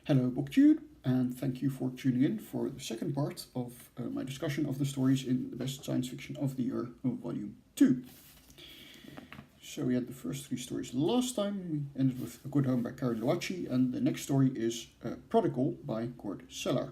Hello BookTube, and thank you for tuning in for the second part of my discussion of the stories in the Best Science Fiction of the Year Volume 2. So we had the first three stories last time. We ended with A Good Home by Karen Loachi, and the next story is Prodigal by GORD SELLAR.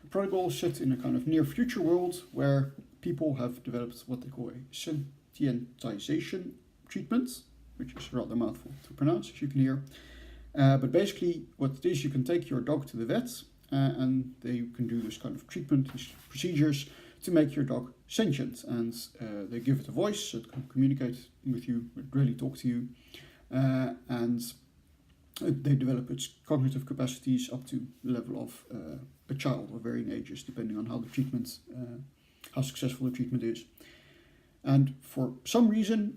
Prodigal is set in a kind of near future world where people have developed what they call a sentientization treatment, which is rather a mouthful to pronounce, as you can hear. But basically what it is, you can take your dog to the vet and they can do this kind of treatment, these procedures to make your dog sentient, and they give it a voice so it can communicate with you, really talk to you, and they develop its cognitive capacities up to the level of a child of varying ages, depending on how the treatment, how successful the treatment is. And for some reason,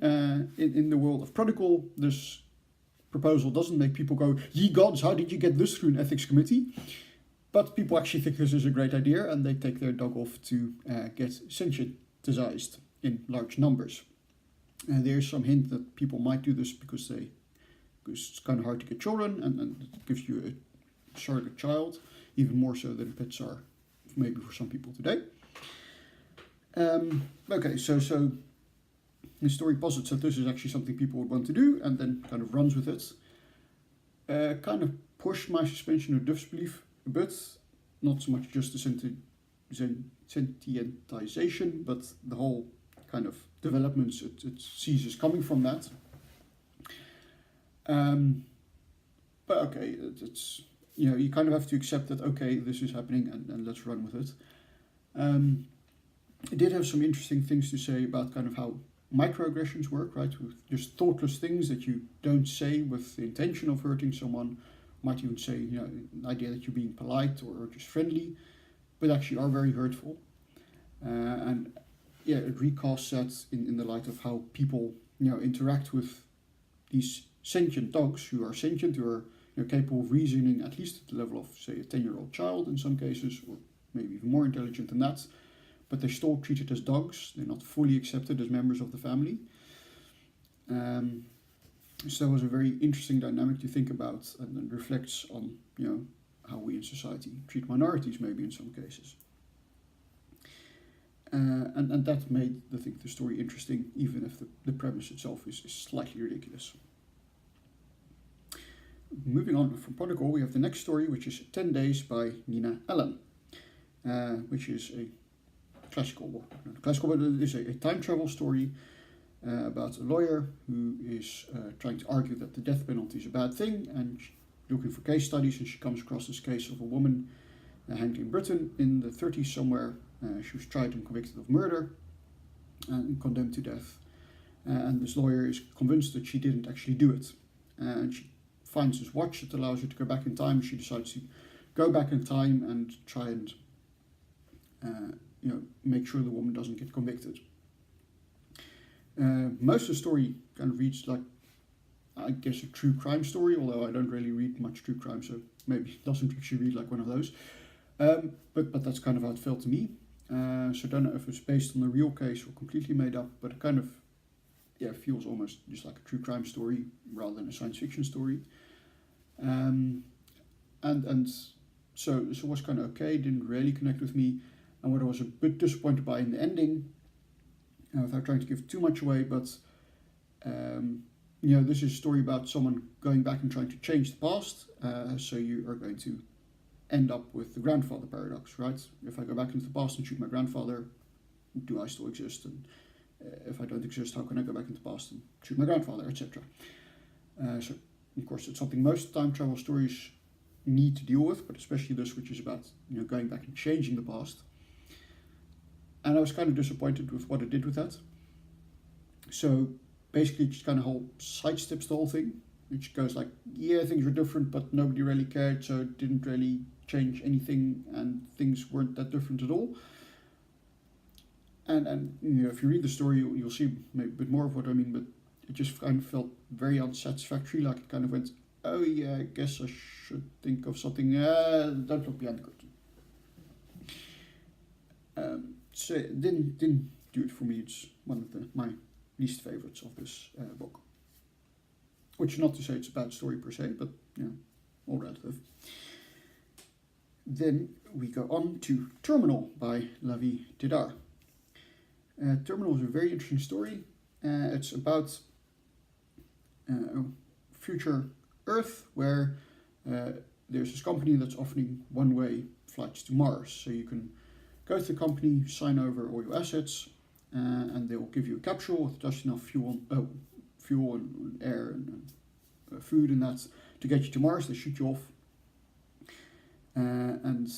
in the world of Prodigal, this proposal doesn't make people go, "Ye gods, how did you get this through an ethics committee?" But people actually think this is a great idea, and they take their dog off to get sentientized in large numbers. There's some hint that people might do this because it's kind of hard to get children, and it gives you a surrogate child, even more so than pets are maybe for some people today. Okay, so the story posits that this is actually something people would want to do, and then kind of runs with it. Kind of pushed my suspension of disbelief a bit, not so much just the sentientization, but the whole kind of developments it sees as coming from that. But okay, it's you kind of have to accept that, okay, this is happening, and let's run with it. It did have some interesting things to say about kind of how microaggressions work, right? With just thoughtless things that you don't say with the intention of hurting someone. Might even say, the idea that you're being polite or just friendly, but actually are very hurtful. And yeah, it recasts that in the light of how people, interact with these sentient dogs who are sentient, who are capable of reasoning at least at the level of, say, a 10-year-old child in some cases, or maybe even more intelligent than that. But they're still treated as dogs. They're not fully accepted as members of the family. So that was a very interesting dynamic to think about, and reflects on how we in society treat minorities maybe in some cases. And that made the story interesting, even if the premise itself is slightly ridiculous. Moving on from Prodigal, we have the next story, which is 10 Days by Nina Allan, which is a classical, but it is a time travel story about a lawyer who is trying to argue that the death penalty is a bad thing, and looking for case studies, and she comes across this case of a woman hanged in Britain in the 30s somewhere. She was tried and convicted of murder and condemned to death, and this lawyer is convinced that she didn't actually do it, and she finds this watch that allows her to go back in time. She decides to go back in time and try and make sure the woman doesn't get convicted. Most of the story kind of reads like, I guess, a true crime story, although I don't really read much true crime, so maybe it doesn't actually read like one of those. But that's kind of how it felt to me. So I don't know if it's based on a real case or completely made up, but it kind of feels almost just like a true crime story rather than a science fiction story. And so it was kind of okay, didn't really connect with me. And what I was a bit disappointed by in the ending, without trying to give too much away, but this is a story about someone going back and trying to change the past. So you are going to end up with the grandfather paradox, right? If I go back into the past and shoot my grandfather, do I still exist? And if I don't exist, how can I go back into the past and shoot my grandfather, etc.? So of course it's something most time travel stories need to deal with, but especially this, which is about going back and changing the past. And I was kind of disappointed with what it did with that. So basically it just kind of sidesteps the whole thing, which goes like, yeah, things were different, but nobody really cared, so it didn't really change anything, and things weren't that different at all. And if you read the story, you'll see maybe a bit more of what I mean, but it just kind of felt very unsatisfactory, like it kind of went, oh yeah, I guess I should think of something, don't look behind the curtain. So it didn't do it for me. It's one of my least favorites of this book. Which is not to say it's a bad story per se, but all relative. then we go on to Terminal by LAVIE TIDHAR. Terminal is a very interesting story. It's about future Earth where there's this company that's offering one-way flights to Mars. So you can go to the company, sign over all your assets, and they will give you a capsule with just enough fuel and air and food and that to get you to Mars. They shoot you off, and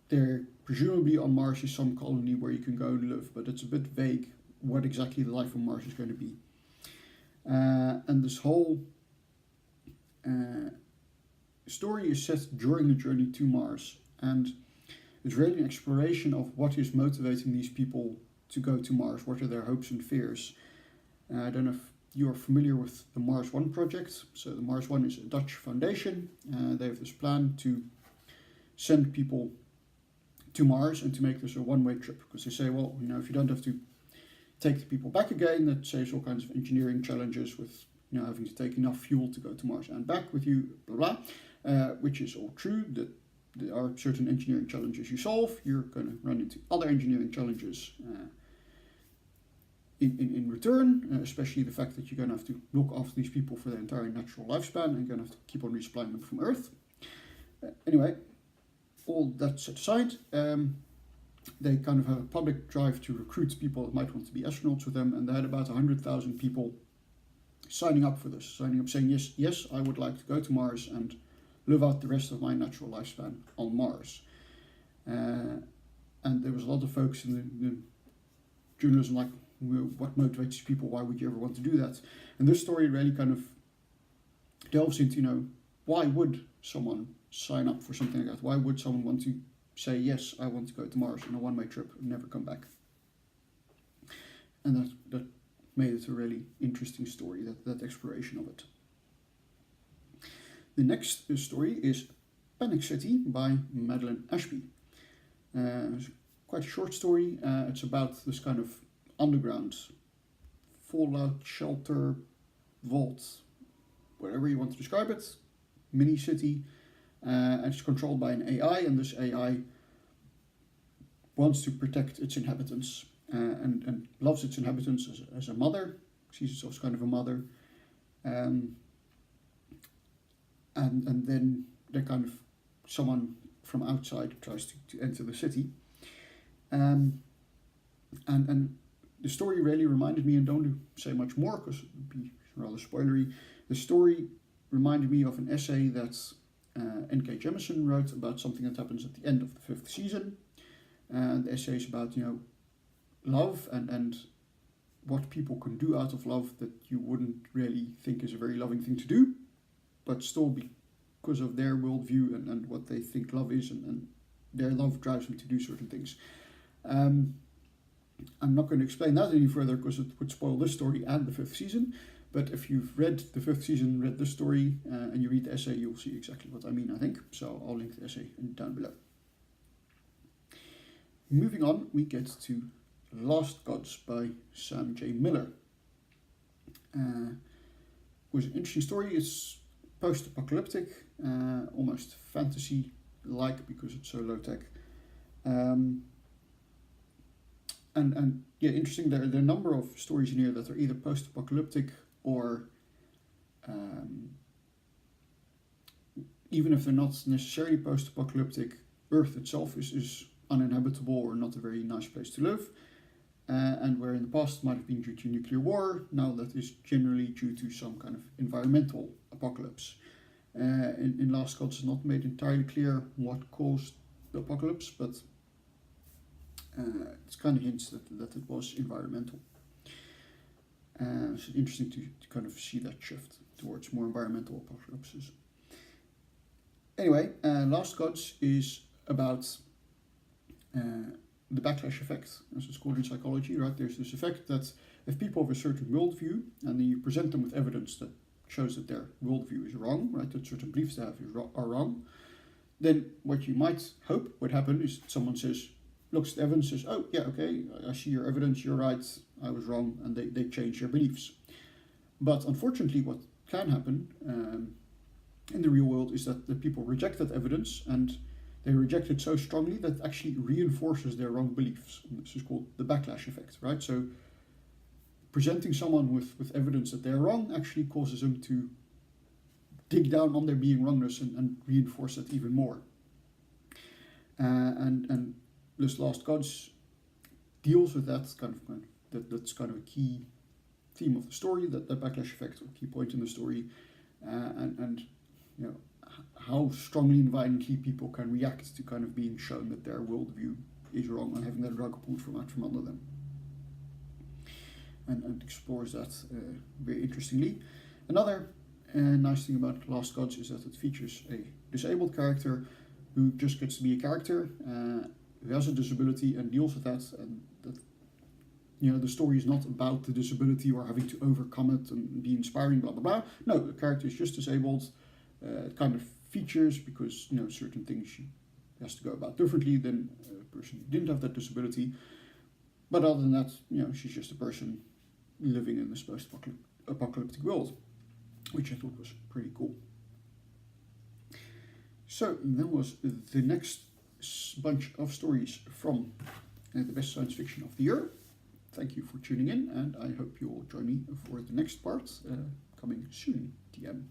there presumably on Mars is some colony where you can go and live, but it's a bit vague what exactly the life on Mars is going to be. And this whole story is set during the journey to Mars, and it's really an exploration of what is motivating these people to go to Mars. What are their hopes and fears? I don't know if you are familiar with the Mars One project. So the Mars One is a Dutch foundation. They have this plan to send people to Mars and to make this a one-way trip, because they say, well, you know, if you don't have to take the people back again, that saves all kinds of engineering challenges with, you know, having to take enough fuel to go to Mars and back with you, blah blah, which is all true. That there are certain engineering challenges you solve, you're going to run into other engineering challenges in return, especially the fact that you're going to have to look after these people for their entire natural lifespan and you're going to have to keep on resupplying them from Earth. Anyway, all that set aside, they kind of have a public drive to recruit people that might want to be astronauts with them, and they had about 100,000 people signing up for this, signing up saying, yes, I would like to go to Mars and live out the rest of my natural lifespan on Mars. And there was a lot of folks in the journalism like, well, what motivates people? Why would you ever want to do that? And this story really kind of delves into, you know, why would someone sign up for something like that? Why would someone want to say, yes, I want to go to Mars on a one-way trip and never come back? And that made it a really interesting story, that exploration of it. The next story is Panic City by Madeline Ashby. It's quite a short story. It's about this kind of underground fallout shelter, vault, whatever you want to describe it, mini city, and it's controlled by an AI, and this AI wants to protect its inhabitants and loves its inhabitants as a mother, sees itself as kind of a mother, and then they're kind of someone from outside tries to enter the city, and the story really reminded me, and don't say much more because it would be rather spoilery, the story reminded me of an essay that N.K. Jemisin wrote about something that happens at the end of the 5th season. And the essay is about, you know, love and what people can do out of love that you wouldn't really think is a very loving thing to do, but still because of their worldview and what they think love is, and their love drives them to do certain things. I'm not going to explain that any further because it would spoil this story and the 5th season, but if you've read the 5th season, read this story, and you read the essay, you'll see exactly what I mean, I think. So I'll link the essay down below. Moving on, we get to Lost Gods by Sam J. Miller. It was an interesting story. It's post-apocalyptic, almost fantasy-like because it's so low-tech. And yeah, interesting, there are a number of stories in here that are either post-apocalyptic or even if they're not necessarily post-apocalyptic, Earth itself is uninhabitable or not a very nice place to live. And where in the past it might have been due to nuclear war, now that is generally due to some kind of environmental apocalypse. In Last Gods, it's not made entirely clear what caused the apocalypse, but it's kind of hints that it was environmental. It's interesting to kind of see that shift towards more environmental apocalypses. Anyway, Last Gods is about the backlash effect, as it's called in psychology, right? There's this effect that if people have a certain worldview and then you present them with evidence that shows that their worldview is wrong, right, that certain beliefs they have are wrong, then what you might hope would happen is someone says, looks at the evidence, says, oh yeah, okay, I see your evidence, you're right, I was wrong, and they change their beliefs. But unfortunately what can happen in the real world is that the people reject that evidence and they reject it so strongly that actually reinforces their wrong beliefs. And this is called the backlash effect, right? So presenting someone with evidence that they're wrong actually causes them to dig down on their being wrongness and reinforce it even more. And this Last Gods deals with that that's kind of a key theme of the story, that backlash effect, or key point in the story, and you know, how strongly and violently people can react to kind of being shown that their worldview is wrong and having that rug pulled from under them. And explores that very interestingly. Another nice thing about Last Gods is that it features a disabled character who just gets to be a character, who has a disability and deals with that, and that, you know, the story is not about the disability or having to overcome it and be inspiring, blah blah blah. No, the character is just disabled. It kind of features because, you know, certain things she has to go about differently than a person who didn't have that disability. But other than that, you know, she's just a person living in this post-apocalyptic world, which I thought was pretty cool. So that was the next bunch of stories from the best science fiction of the year. Thank you for tuning in, and I hope you will join me for the next part coming soon, TM.